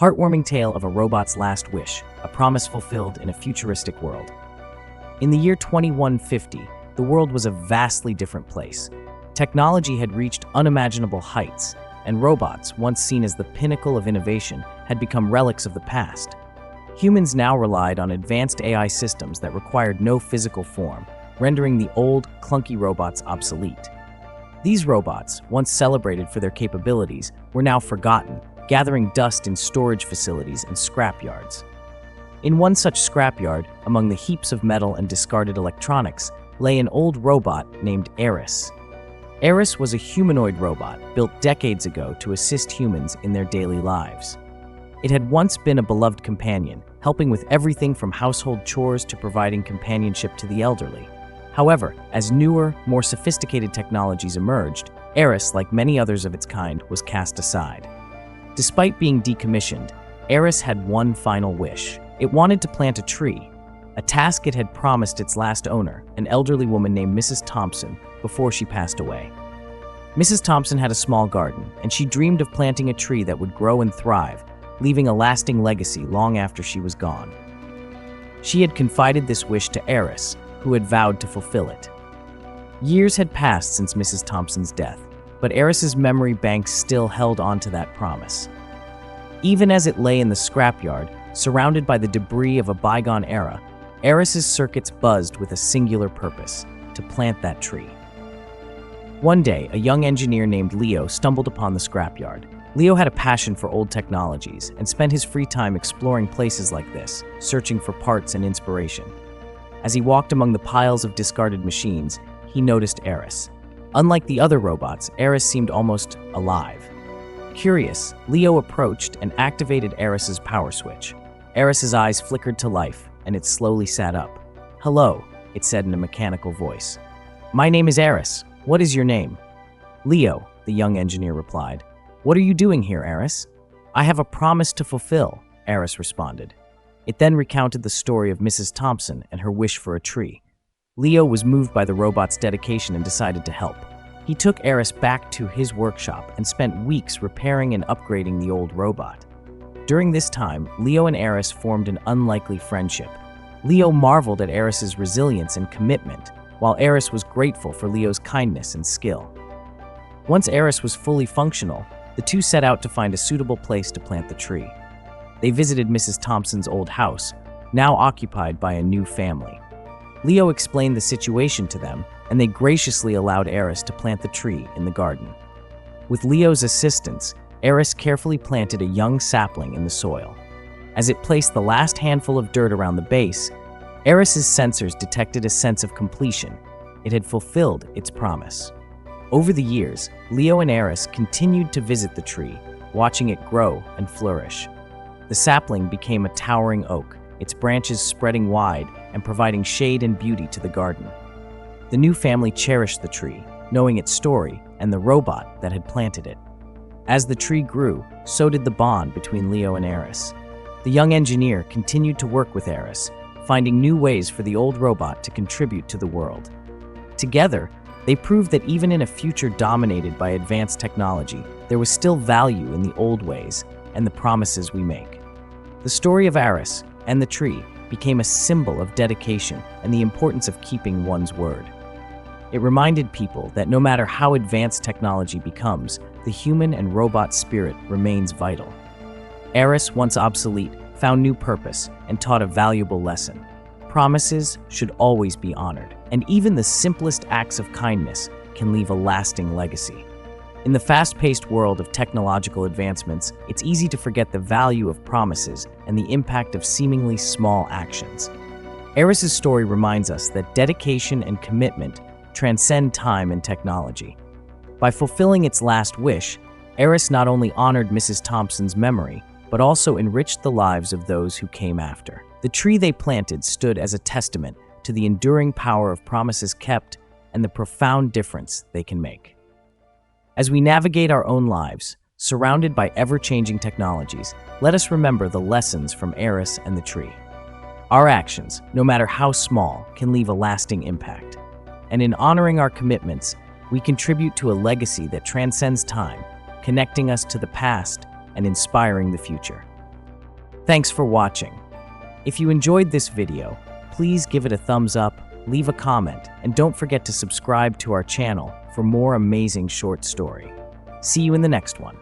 heartwarming tale of a robot's last wish, a promise fulfilled in a futuristic world. In the year 2150, the world was a vastly different place. Technology had reached unimaginable heights, and robots, once seen as the pinnacle of innovation, had become relics of the past. Humans now relied on advanced AI systems that required no physical form, rendering the old, clunky robots obsolete. These robots, once celebrated for their capabilities, were now forgotten, gathering dust in storage facilities and scrapyards. In one such scrapyard, among the heaps of metal and discarded electronics, lay an old robot named Aris. Aris was a humanoid robot built decades ago to assist humans in their daily lives. It had once been a beloved companion, helping with everything from household chores to providing companionship to the elderly. However, as newer, more sophisticated technologies emerged, Aris, like many others of its kind, was cast aside. Despite being decommissioned, Aris had one final wish. It wanted to plant a tree, a task it had promised its last owner, an elderly woman named Mrs. Thompson, before she passed away. Mrs. Thompson had a small garden, and she dreamed of planting a tree that would grow and thrive, leaving a lasting legacy long after she was gone. She had confided this wish to Aris, who had vowed to fulfill it. Years had passed since Mrs. Thompson's death, but Aris's memory bank still held on to that promise. Even as it lay in the scrapyard, surrounded by the debris of a bygone era, Aris's circuits buzzed with a singular purpose: to plant that tree. One day, a young engineer named Leo stumbled upon the scrapyard. Leo had a passion for old technologies and spent his free time exploring places like this, searching for parts and inspiration. As he walked among the piles of discarded machines, he noticed Aris. Unlike the other robots, Aris seemed almost alive. Curious, Leo approached and activated Aris's power switch. Aris's eyes flickered to life, and it slowly sat up. "Hello," it said in a mechanical voice. "My name is Aris. What is your name?" "Leo," the young engineer replied. "What are you doing here, Aris?" "I have a promise to fulfill," Aris responded. It then recounted the story of Mrs. Thompson and her wish for a tree. Leo was moved by the robot's dedication and decided to help. He took Aris back to his workshop and spent weeks repairing and upgrading the old robot. During this time, Leo and Aris formed an unlikely friendship. Leo marveled at Aris's resilience and commitment, while Aris was grateful for Leo's kindness and skill. Once Aris was fully functional, the two set out to find a suitable place to plant the tree. They visited Mrs. Thompson's old house, now occupied by a new family. Leo explained the situation to them, and they graciously allowed Aris to plant the tree in the garden. With Leo's assistance, Aris carefully planted a young sapling in the soil. As it placed the last handful of dirt around the base, Aris's sensors detected a sense of completion. It had fulfilled its promise. Over the years, Leo and Aris continued to visit the tree, watching it grow and flourish. The sapling became a towering oak, its branches spreading wide and providing shade and beauty to the garden. The new family cherished the tree, knowing its story and the robot that had planted it. As the tree grew, so did the bond between Leo and Aris. The young engineer continued to work with Aris, finding new ways for the old robot to contribute to the world. Together, they proved that even in a future dominated by advanced technology, there was still value in the old ways and the promises we make. The story of Aris and the tree became a symbol of dedication and the importance of keeping one's word. It reminded people that no matter how advanced technology becomes, the human and robot spirit remains vital. Aris, once obsolete, found new purpose and taught a valuable lesson. Promises should always be honored, and even the simplest acts of kindness can leave a lasting legacy. In the fast-paced world of technological advancements, it's easy to forget the value of promises and the impact of seemingly small actions. Aris's story reminds us that dedication and commitment transcend time and technology. By fulfilling its last wish, Aris not only honored Mrs. Thompson's memory, but also enriched the lives of those who came after. The tree they planted stood as a testament to the enduring power of promises kept and the profound difference they can make. As we navigate our own lives, surrounded by ever-changing technologies, let us remember the lessons from Aris and the tree. Our actions, no matter how small, can leave a lasting impact. And in honoring our commitments, we contribute to a legacy that transcends time, connecting us to the past and inspiring the future. Thanks for watching. If you enjoyed this video, please give it a thumbs up, leave a comment, and don't forget to subscribe to our channel for more amazing short story. See you in the next one.